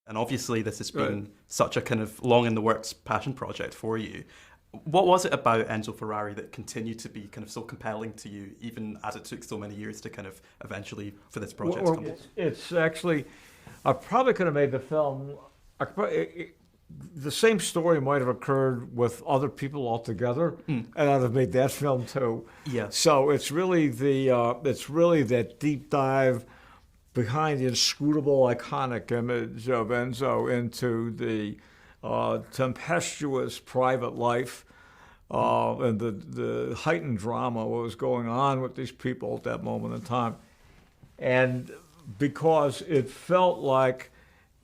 And obviously, this has been such a kind of long in the works passion project for you. What was it about Enzo Ferrari that continued to be kind of so compelling to you, even as it took so many years to kind of eventually for this project to come? It's actually, I probably could have made the film. The same story might have occurred with other people altogether, and I'd have made that film too. Yeah. So it's really that deep dive behind the inscrutable, iconic image of Enzo into the tempestuous private life and the heightened drama, what was going on with these people at that moment in time. And because it felt like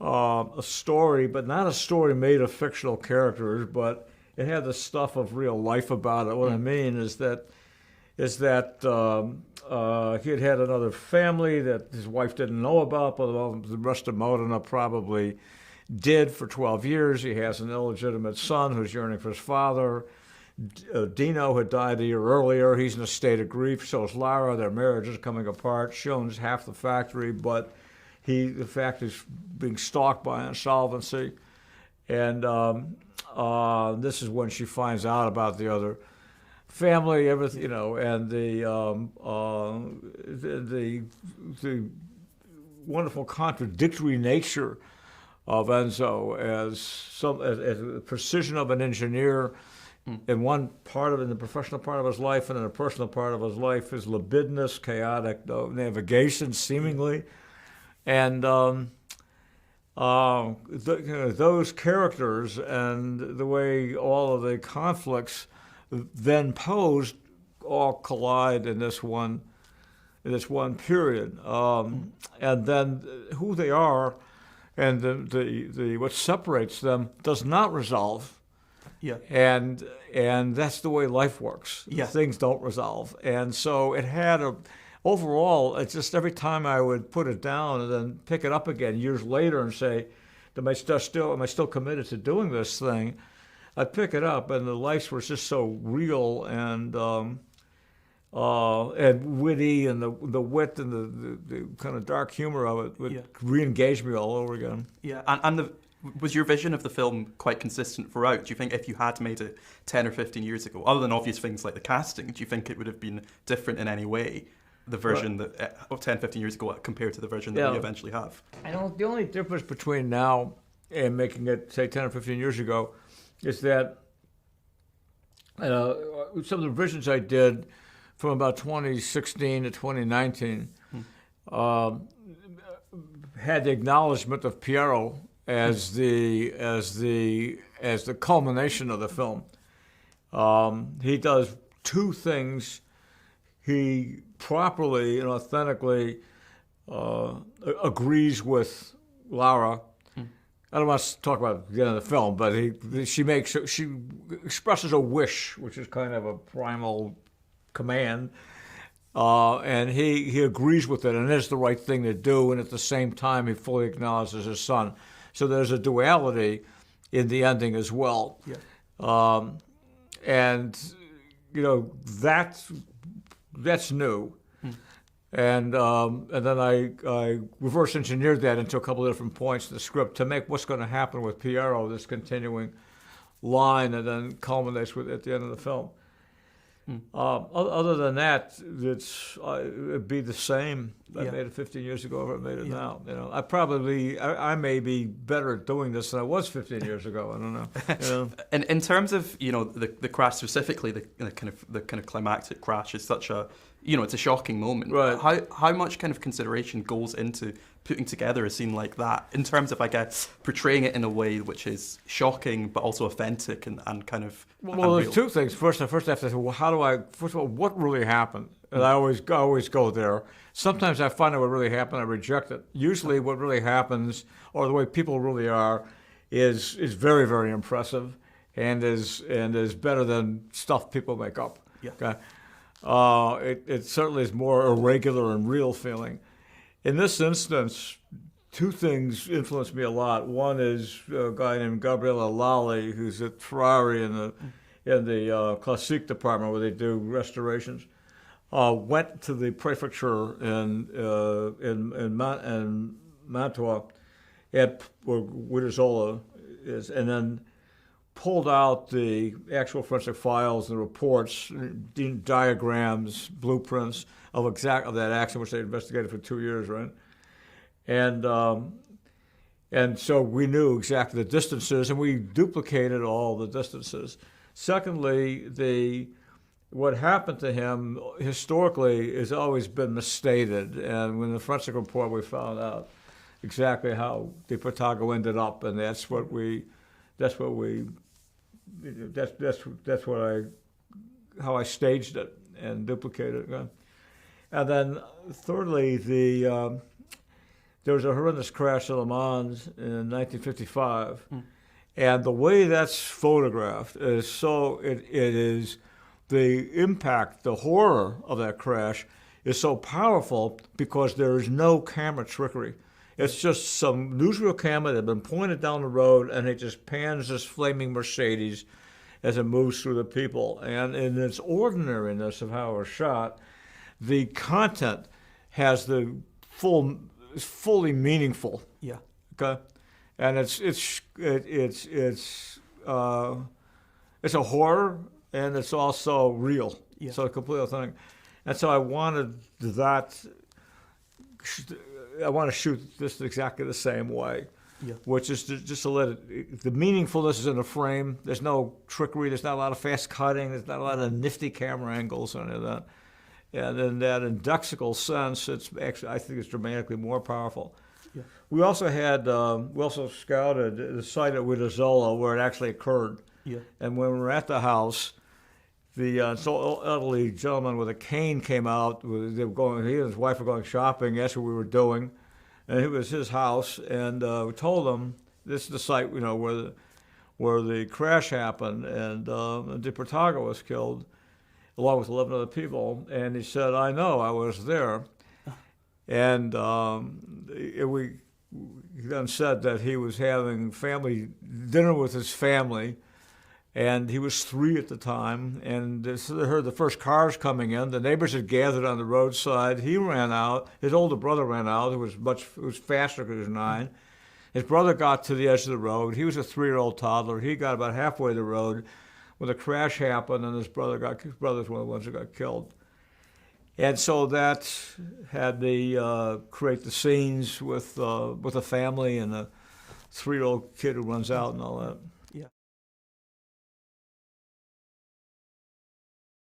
a story, but not a story made of fictional characters, but it had the stuff of real life about it. What I mean is that he had another family that his wife didn't know about, but the rest of Modena probably did for 12 years. He has an illegitimate son who's yearning for his father. Dino had died a year earlier. He's in a state of grief. So is Lara. Their marriage is coming apart. She owns half the factory, but the fact is being stalked by insolvency. And this is when she finds out about the other family, everything, and the wonderful contradictory nature of Enzo as the precision of an engineer in one part of it, in the professional part of his life, and in the personal part of his life, his libidinous, chaotic navigation, seemingly, and those characters and the way all of the conflicts then posed all collide in this one period, and then who they are and the what separates them does not resolve. Yeah. And that's the way life works. Yeah. Things don't resolve, and so it had overall. It's just every time I would put it down and then pick it up again years later and say, am I still committed to doing this thing? I'd pick it up, and the life was just so real and witty, and the wit and the kind of dark humor of it would re-engage me all over again. Yeah, was your vision of the film quite consistent throughout? Do you think if you had made it 10 or 15 years ago, other than obvious things like the casting, do you think it would have been different in any way, the version that of 10, 15 years ago compared to the version that we eventually have? I know the only difference between now and making it, say, 10 or 15 years ago is that some of the revisions I did from about 2016 to 2019 had the acknowledgement of Piero as the culmination of the film. He does two things. He properly and authentically agrees with Lara. I don't want to talk about the end of the film, but she expresses a wish, which is kind of a primal command, and he agrees with it, and it is the right thing to do, and at the same time he fully acknowledges his son. So there's a duality in the ending as well. Yeah. And that's new. And then I reverse engineered that into a couple of different points in the script to make what's going to happen with Piero, this continuing line, and then culminates with at the end of the film. Other than that, it'd be the same. I made it 15 years ago, or I made it now. I may be better at doing this than I was 15 years ago. I don't know. And in terms of the crash specifically, the kind of climactic crash is such a it's a shocking moment. Right. How much kind of consideration goes into putting together a scene like that in terms of, I guess, portraying it in a way which is shocking but also authentic and kind of well, real? There's two things. First, I have to say, well, first of all, what really happened? And I always go there. Sometimes I find out what really happened, I reject it. Usually what really happens, or the way people really are, is very, very impressive and is better than stuff people make up. Yeah. Okay? It certainly is more irregular and real feeling. In this instance, two things influenced me a lot. One is a guy named Gabriele Lally, who's at Ferrari in the Classique department where they do restorations. Went to the prefecture in Mantua at where Witterzola is, and then pulled out the actual forensic files and reports, diagrams, blueprints of that accident, which they investigated for 2 years, right? And so we knew exactly the distances, and we duplicated all the distances. Secondly, what happened to him historically has always been misstated, and in the forensic report we found out exactly how DePortago ended up, and that's how I staged it and duplicated it. And then thirdly, there was a horrendous crash at Le Mans in 1955, and the way that's photographed is it is the impact, the horror of that crash is so powerful because there is no camera trickery. It's just some newsreel camera that had been pointed down the road, and it just pans this flaming Mercedes as it moves through the people. And in its ordinariness of how it was shot, the content has the fully meaningful. Yeah. Okay, and it's a horror, and it's also real. Yeah. So completely authentic. And so I wanted that. I want to shoot this exactly the same way. Yeah. Which is just to let it, the meaningfulness is in the frame. There's no trickery. There's not a lot of fast cutting. There's not a lot of nifty camera angles or any of that. And in that indexical sense, it's actually, I think it's dramatically more powerful. Yeah. We also scouted the site at Witterzola where it actually occurred. Yeah. And when we were at the house, the elderly gentleman with a cane came out. He and his wife were going shopping. That's what we were doing. And it was his house. And we told him, this is the site, where the crash happened, and DePortago was killed, along with 11 other people. And he said, I know, I was there. And he then said that he was having dinner with his family, and he was 3 at the time, and they heard the first cars coming in. The neighbors had gathered on the roadside. He ran out. His older brother ran out, who was faster because he was 9. His brother got to the edge of the road. He was a 3-year-old toddler. He got about halfway the road when the crash happened, and his brother's one of the ones who got killed. And so that had me create the scenes with a family and a 3-year-old kid who runs out and all that.